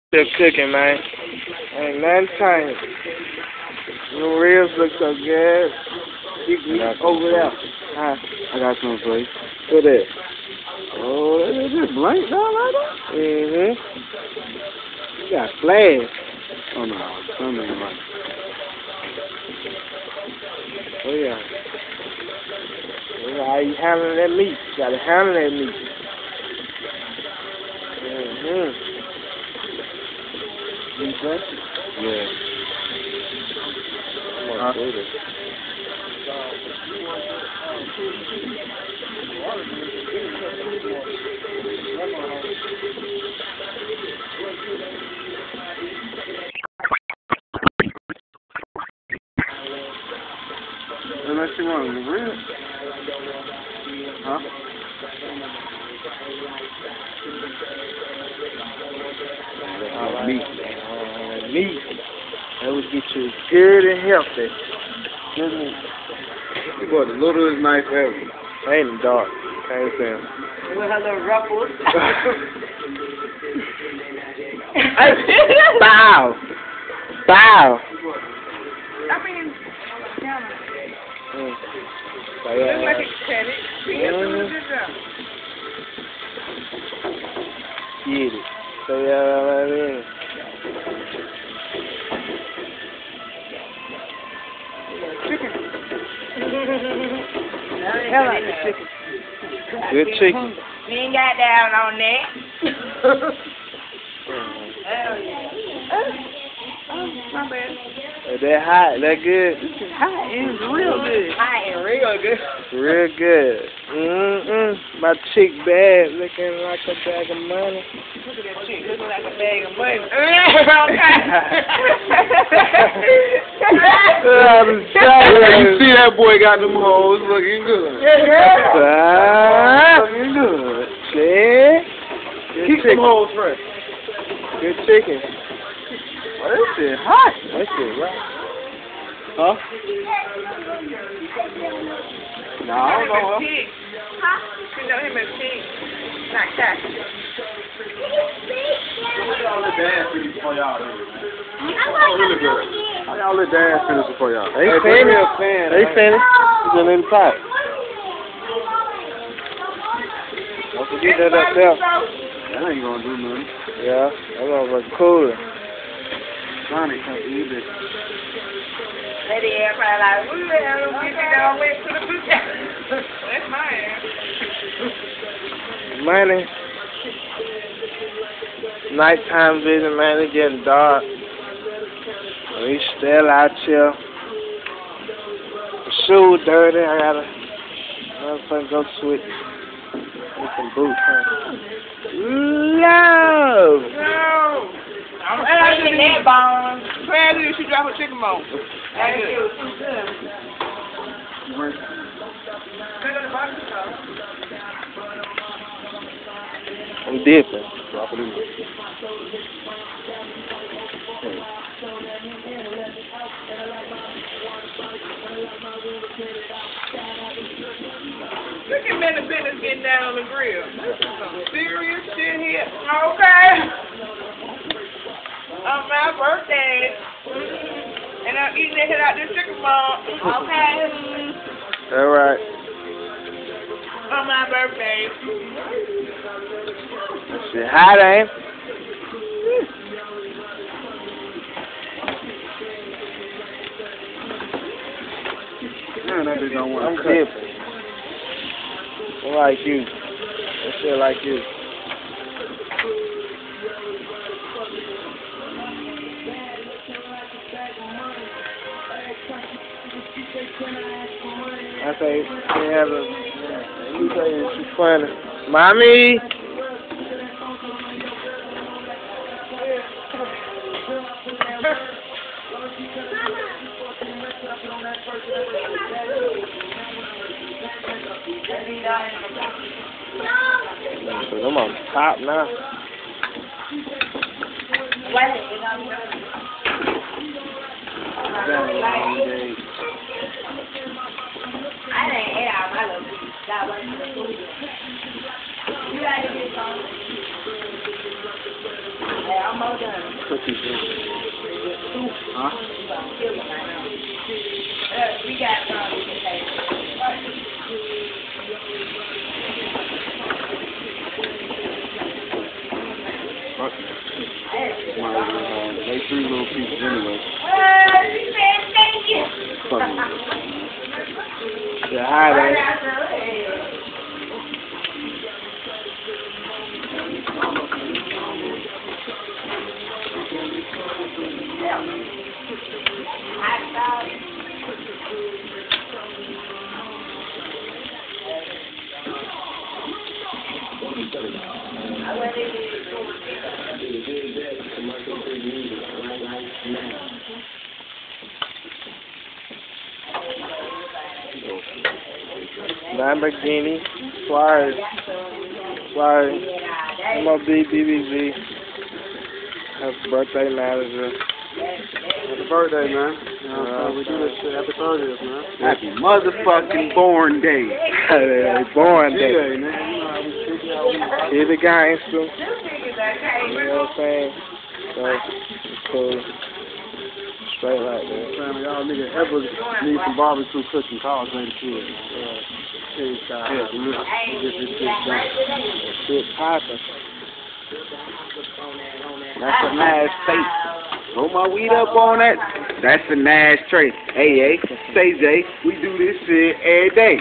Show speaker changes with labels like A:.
A: Still cooking, man. Ain't nothing changed. The ribs look so good. You over there.
B: I got some for you.
A: Look at that.
B: Oh, that's just blank down like that?
A: Mm-hmm. You got flash.
B: Oh, no. Something ain't right.
A: Oh, yeah. How you handling that meat? You gotta handle that meat. Mm-hmm. You think?
B: Yeah.
A: I'm gonna do this.
B: Unless you want the rib. Huh?
A: Meat. Meat. That would get you good and healthy.
B: You bought the littlest knife ever.
A: Ain't it dark? Can't see him.
C: With her little ruffles.
A: Bow. Bow.
C: I mean, yeah.
A: So, yeah.
C: Looks like it's petty. She is doing a good job.
A: Get it. So, yeah, what I mean.
C: Chicken. Hell like the chicken.
A: Good chicken.
C: We ain't got down on that. Hell yeah. Oh, my bad.
A: Is that hot? That good?
C: It's hot. It's real good. Hot and real good.
A: Real good. My chick bad, looking like a bag of money.
C: Look at that chick, looking like a bag of money.
B: You see that boy got them hoes looking good. Looking good.
A: Chick. Good
B: Keep them hoes fresh.
A: Good chicken.
B: Oh, that shit hot.
A: That shit right.
B: Huh? Nah, I don't know.
C: You know him as pig. Not cat.
B: How y'all let dance finish before y'all do it, man? Oh, really good. How y'all let dance finish before y'all?
A: They finished. They finished. It's in the pot. Don't forget that up there.
B: That ain't gonna do nothing.
A: Yeah, that's over cool.
B: Sonny can't eat it.
C: Lady everybody like, who the hell is this dog went to the boot? That's my ass.
A: Money. Nighttime vision, man. It's getting dark. We still out here. The shoe dirty. I gotta motherfucker go switch. Get some boots, huh? No!
C: No! I'm taking that bone. Where did she drop a chicken bone? That's good.
A: I'm dipping.
B: Drop it in.
C: Look at men of business getting down on the grill. This is some serious shit here. Okay. On my birthday. And I'm eating the hell out this chicken bone. Okay.
A: All right.
C: On my birthday.
A: That shit hot, ain't it?
B: Man, that bitch don't want
A: I'm
B: to
A: dipping. I'm like you. That shit like you. I say, they have a, you say it's funny. Mommy! So them on top now.
C: I didn't eat out my little piece. That wasn't the food. You got to get some. almost done.
B: Cookies. Huh?
C: We got some.
B: They 3 little pieces anyway.
C: She said thank you.
A: Yeah, hi there. Lamborghini, Suarez, M.O.B, BBQ. Happy birthday, manager.
B: Happy birthday, man. We do this shit. Happy 30th, man. Happy motherfucking born day.
A: Born day.
B: G-Day, man.
A: Hear the gangster. You know what I'm saying? So, it's cool. Straight like that.
B: Y'all niggas ever need some barbecue cooking, call Jay the Kid.
A: Shit poppin'.
B: That's a nice trait. Roll my weed up on that. That's a nice trait. Hey, say Jay, we do this shit every day.